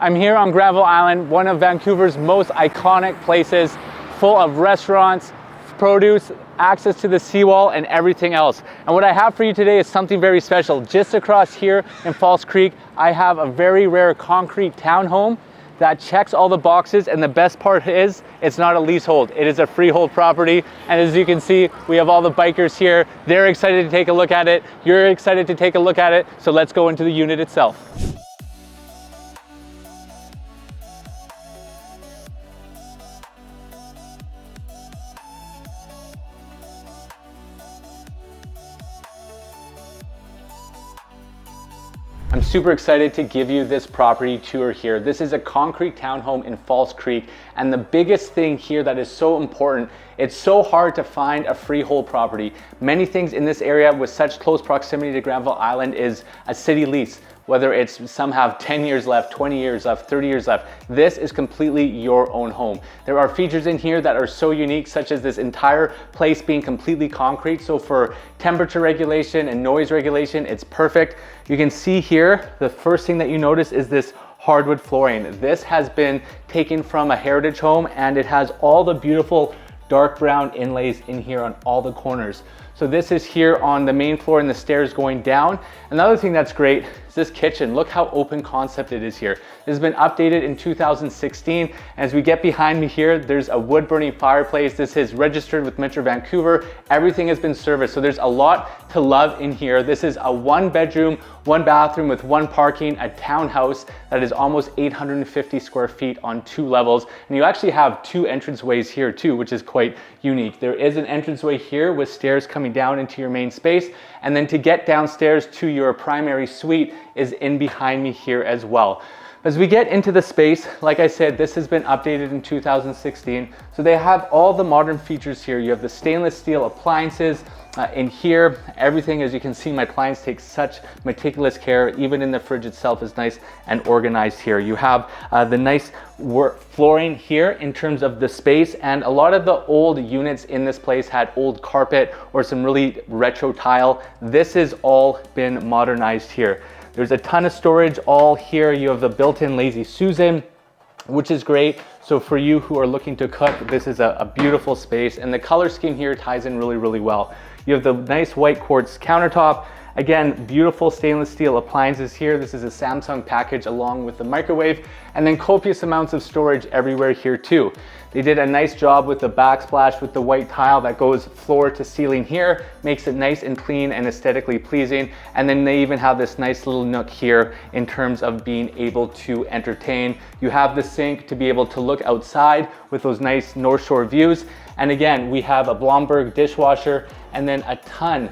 I'm here on Granville Island, one of Vancouver's most iconic places, full of restaurants, produce, access to the seawall, and everything else. And what I have for you today is something very special. Just across here in False Creek, I have a very rare concrete townhome that checks all the boxes, and the best part is it's not a leasehold, it is a freehold property. And as you can see, we have all the bikers here. They're excited to take a look at it. You're excited to take a look at it. So let's go into the unit itself. I'm super excited to give you this property tour here. This is a concrete townhome in False Creek, and the biggest thing here that is so important, it's so hard to find a freehold property. Many things in this area with such close proximity to Granville Island is a city lease. Whether it's some have 10 years left, 20 years left, 30 years left, this is completely your own home. There are features in here that are so unique, such as this entire place being completely concrete. So for temperature regulation and noise regulation, it's perfect. You can see here, the first thing that you notice is this hardwood flooring. This has been taken from a heritage home, and it has all the beautiful dark brown inlays in here on all the corners. So this is here on the main floor and the stairs going down. Another thing that's great is this kitchen. Look how open concept it is here. This has been updated in 2016. As we get behind me here, there's a wood burning fireplace. This is registered with Metro Vancouver. Everything has been serviced. So there's a lot to love in here. This is a 1-bedroom, 1-bathroom with 1 parking, a townhouse that is almost 850 square feet on 2 levels. And you actually have 2 entranceways here too, which is quite unique. There is an entranceway here with stairs coming down into your main space. And then to get downstairs to your primary suite is in behind me here as well. As we get into the space, like I said, this has been updated in 2016. So they have all the modern features here. You have the stainless steel appliances in here. Everything, as you can see, my clients take such meticulous care. Even in the fridge itself is nice and organized here. You have the nice flooring here in terms of the space, and a lot of the old units in this place had old carpet or some really retro tile. This has all been modernized here. There's a ton of storage all here. You have the built-in Lazy Susan, which is great. So for you who are looking to cook, this is a beautiful space, and the color scheme here ties in really, really well. You have the nice white quartz countertop. Again, beautiful stainless steel appliances here. This is a Samsung package along with the microwave, and then copious amounts of storage everywhere here too. They did a nice job with the backsplash with the white tile that goes floor to ceiling here, makes it nice and clean and aesthetically pleasing. And then they even have this nice little nook here in terms of being able to entertain. You have the sink to be able to look outside with those nice North Shore views. And again, we have a Blomberg dishwasher, and then a ton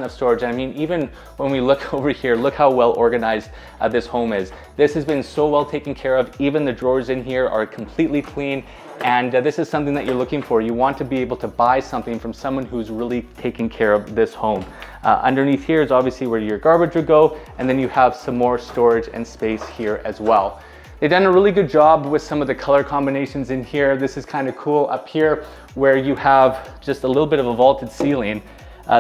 of storage. I mean, even when we look over here, look how well organized this home is. This has been so well taken care of. Even the drawers in here are completely clean. And this is something that you're looking for. You want to be able to buy something from someone who's really taking care of this home. Underneath here is obviously where your garbage would go. And then you have some more storage and space here as well. They've done a really good job with some of the color combinations in here. This is kind of cool up here where you have just a little bit of a vaulted ceiling.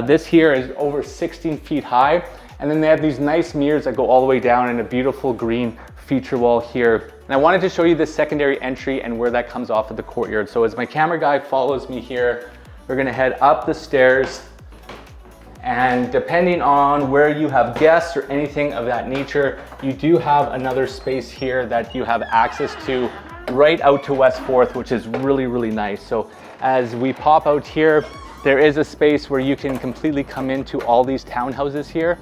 This here is over 16 feet high. And then they have these nice mirrors that go all the way down, and a beautiful green feature wall here. And I wanted to show you the secondary entry and where that comes off of the courtyard. So as my camera guy follows me here, we're gonna head up the stairs. And depending on where you have guests or anything of that nature, you do have another space here that you have access to right out to West 4th, which is really, really nice. So as we pop out here, there is a space where you can completely come into all these townhouses here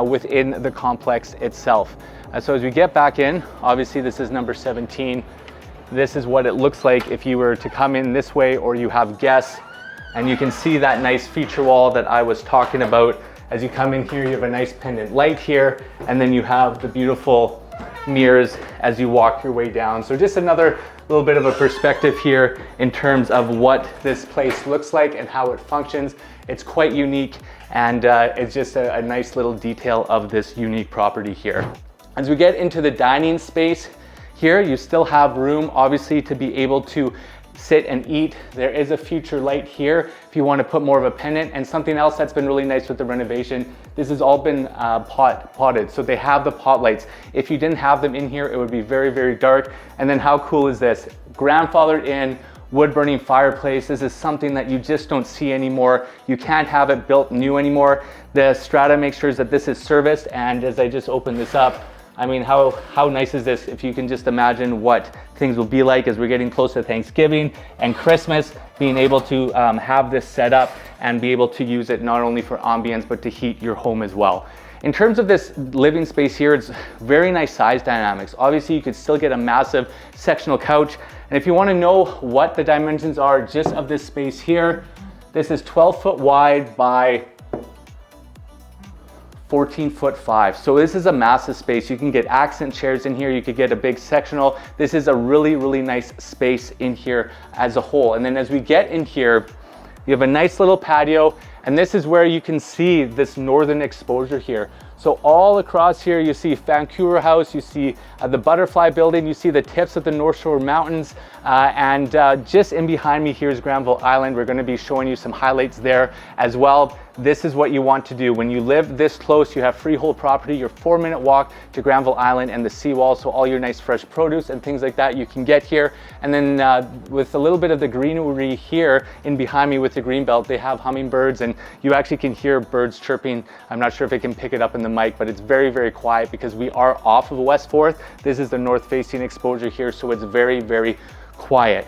within the complex itself. So as we get back in, obviously this is number 17. This is what it looks like if you were to come in this way or you have guests. And you can see that nice feature wall that I was talking about. As you come in here, you have a nice pendant light here, and then you have the beautiful mirrors as you walk your way down. So just another little bit of a perspective here in terms of what this place looks like and how it functions. It's quite unique, and it's just a nice little detail of this unique property here. As we get into the dining space here, you still have room obviously to be able to sit and eat. There is a future light here if you want to put more of a pendant. And something else that's been really nice with the renovation, this has all been potted. So they have the pot lights. If you didn't have them in here, it would be very, very dark. And then how cool is this? Grandfathered in wood burning fireplace. This is something that you just don't see anymore. You can't have it built new anymore. The strata makes sure that this is serviced. And as I just open this up, I mean, how nice is this? If you can just imagine what things will be like as we're getting close to Thanksgiving and Christmas, being able to have this set up and be able to use it not only for ambience, but to heat your home as well. In terms of this living space here, it's very nice size dynamics. Obviously, you could still get a massive sectional couch. And if you want to know what the dimensions are just of this space here, this is 12 foot wide by 14 foot 5. So this is a massive space. You can get accent chairs in here. You could get a big sectional. This is a really, really nice space in here as a whole. And then as we get in here, you have a nice little patio. And this is where you can see this northern exposure here. So all across here, you see Vancouver House, you see the Butterfly Building, you see the tips of the North Shore Mountains, and just in behind me here is Granville Island. We're gonna be showing you some highlights there as well. This is what you want to do. When you live this close, you have freehold property, you're 4-minute walk to Granville Island and the Seawall, so all your nice fresh produce and things like that you can get here. And then with a little bit of the greenery here in behind me with the greenbelt, they have hummingbirds, and you actually can hear birds chirping. I'm not sure if it can pick it up in the mic, but it's very, very quiet because we are off of West 4th. This is the north facing exposure here, so it's very, very quiet.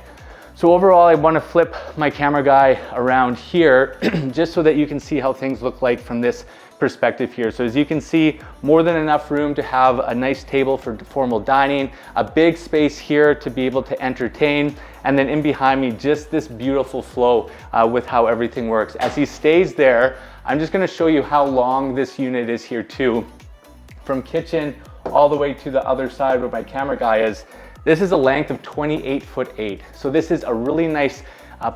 So overall, I want to flip my camera guy around here just so that you can see how things look like from this perspective here. So as you can see, more than enough room to have a nice table for formal dining, a big space here to be able to entertain, and then in behind me, just this beautiful flow with how everything works. As he stays there, I'm just going to show you how long this unit is here too. From kitchen all the way to the other side where my camera guy is, this is a length of 28 foot 8. So this is a really nice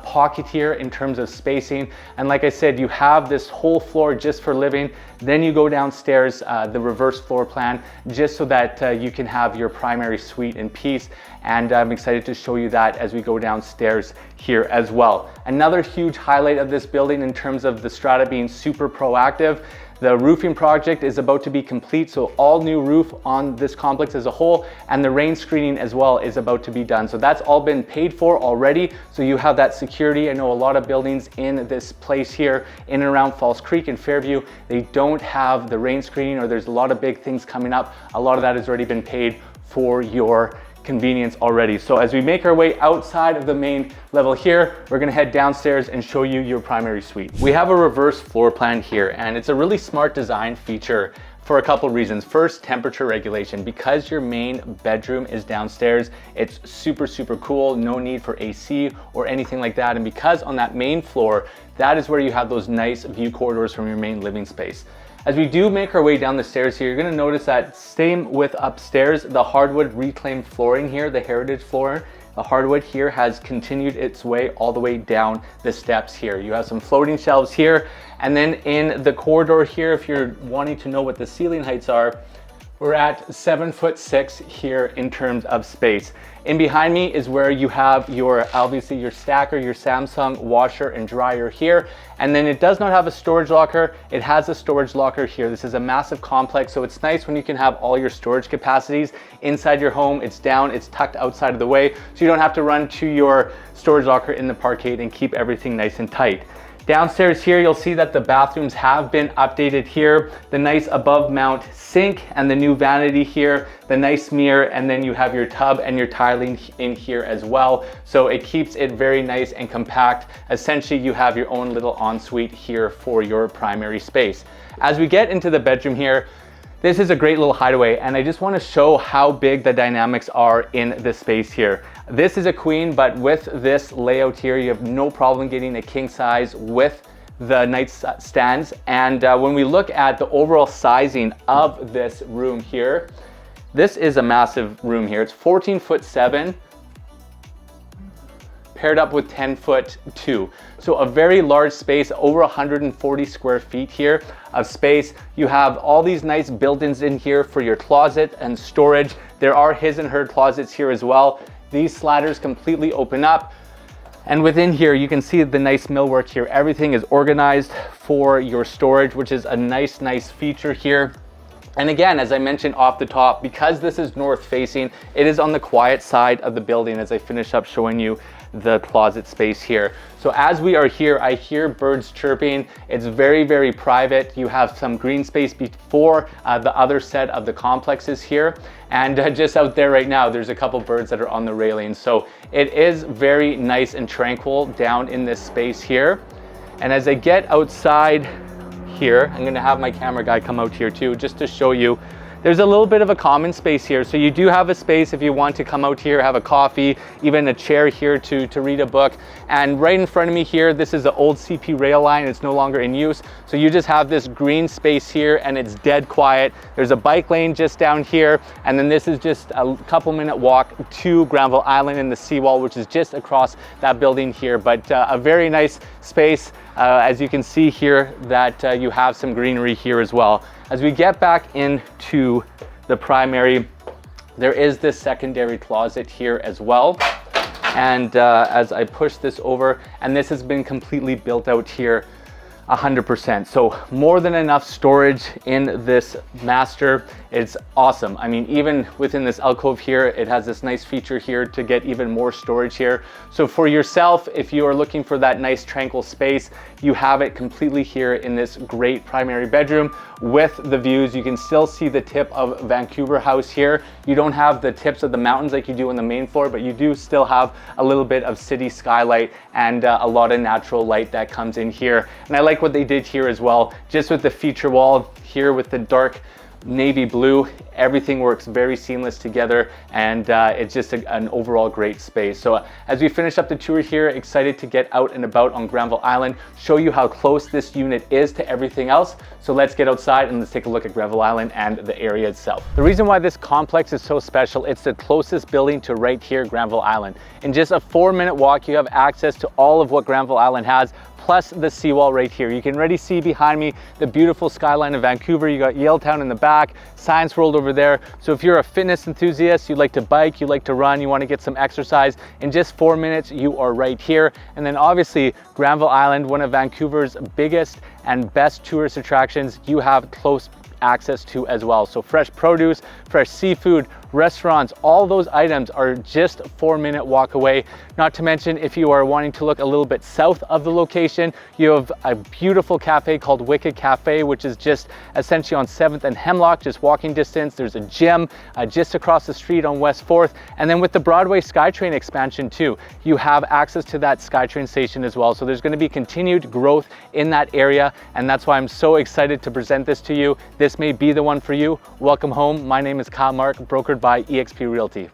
pocket here in terms of spacing. And like I said, you have this whole floor just for living. Then you go downstairs, the reverse floor plan, just so that you can have your primary suite in peace. And I'm excited to show you that as we go downstairs here as well. Another huge highlight of this building in terms of the strata being super proactive, the roofing project is about to be complete, so all new roof on this complex as a whole, and the rain screening as well is about to be done. So that's all been paid for already, so you have that security. I know a lot of buildings in this place here, in and around Falls Creek and Fairview, they don't have the rain screening, or there's a lot of big things coming up. A lot of that has already been paid for your convenience already. So as we make our way outside of the main level here, we're gonna head downstairs and show you your primary suite. We have a reverse floor plan here, and it's a really smart design feature for a couple reasons. First, temperature regulation. Because your main bedroom is downstairs, it's super, super cool. No need for AC or anything like that. And because on that main floor, that is where you have those nice view corridors from your main living space. As we do make our way down the stairs here, you're gonna notice that same with upstairs, the hardwood reclaimed flooring here, the heritage floor, the hardwood here has continued its way all the way down the steps here. You have some floating shelves here, and then in the corridor here, if you're wanting to know what the ceiling heights are, we're at 7'6" here in terms of space. In behind me is where you have your, obviously your stacker, your Samsung washer and dryer here. And then it does not have a storage locker. It has a storage locker here. This is a massive complex, so it's nice when you can have all your storage capacities inside your home. It's down, it's tucked outside of the way, so you don't have to run to your storage locker in the parkade and keep everything nice and tight. Downstairs here, you'll see that the bathrooms have been updated here. The nice above mount sink and the new vanity here, the nice mirror, and then you have your tub and your tiling in here as well. So it keeps it very nice and compact. Essentially, you have your own little ensuite here for your primary space. As we get into the bedroom here, this is a great little hideaway, and I just want to show how big the dynamics are in the space here. This is a queen, but with this layout here, you have no problem getting a king size with the nightstands. And when we look at the overall sizing of this room here, this is a massive room here. It's 14'7", paired up with 10'2". So a very large space, over 140 square feet here of space. You have all these nice built-ins in here for your closet and storage. There are his and her closets here as well. These sliders completely open up. And within here, you can see the nice millwork here. Everything is organized for your storage, which is a nice feature here. And again, as I mentioned off the top, because this is north facing, it is on the quiet side of the building as I finish up showing you the closet space here. So as we are here, I hear birds chirping. It's very private. You have some green space before the other set of the complexes here. And just out there right now, there's a couple birds that are on the railing. So it is very nice and tranquil down in this space here. And as I get outside here, I'm gonna have my camera guy come out here too, just to show you. There's a little bit of a common space here. So you do have a space if you want to come out here, have a coffee, even a chair here to read a book. And right in front of me here, this is the old CP rail line. It's no longer in use. So you just have this green space here and it's dead quiet. There's a bike lane just down here. And then this is just a couple minute walk to Granville Island and the Seawall, which is just across that building here. But a very nice space. As you can see here that you have some greenery here as well. As we get back into the primary, there is this secondary closet here as well. And as I push this over, and this has been completely built out here 100%. So more than enough storage in this master. It's awesome. I mean, even within this alcove here, it has this nice feature here to get even more storage here. So for yourself, if you are looking for that nice tranquil space, you have it completely here in this great primary bedroom with the views. You can still see the tip of Vancouver House here. You don't have the tips of the mountains like you do on the main floor, but you do still have a little bit of city skylight and a lot of natural light that comes in here. And I like what they did here as well, just with the feature wall here with the dark navy blue. Everything works very seamless together, and it's just an overall great space. So as we finish up the tour here, excited to get out and about on Granville Island, show you how close this unit is to everything else. So let's get outside and let's take a look at Granville Island and the area itself. The reason why this complex is so special, it's the closest building to right here, Granville Island. In just a 4-minute walk, you have access to all of what Granville Island has, plus the seawall right here. You can already see behind me the beautiful skyline of Vancouver. You got Yaletown in the back, Science World over there. So if you're a fitness enthusiast, you like to bike, you like to run, you want to get some exercise, in just 4 minutes, you are right here. And then obviously Granville Island, one of Vancouver's biggest and best tourist attractions, you have close access to as well. So fresh produce, fresh seafood, restaurants, all those items are just a 4-minute walk away. Not to mention, if you are wanting to look a little bit south of the location, you have a beautiful cafe called Wicked Cafe, which is just essentially on 7th and Hemlock, just walking distance. There's a gym just across the street on West 4th. And then with the Broadway SkyTrain expansion too, you have access to that SkyTrain station as well. So there's going to be continued growth in that area. And that's why I'm so excited to present this to you. This may be the one for you. Welcome home. My name is Kyle Mark, brokered by eXp Realty.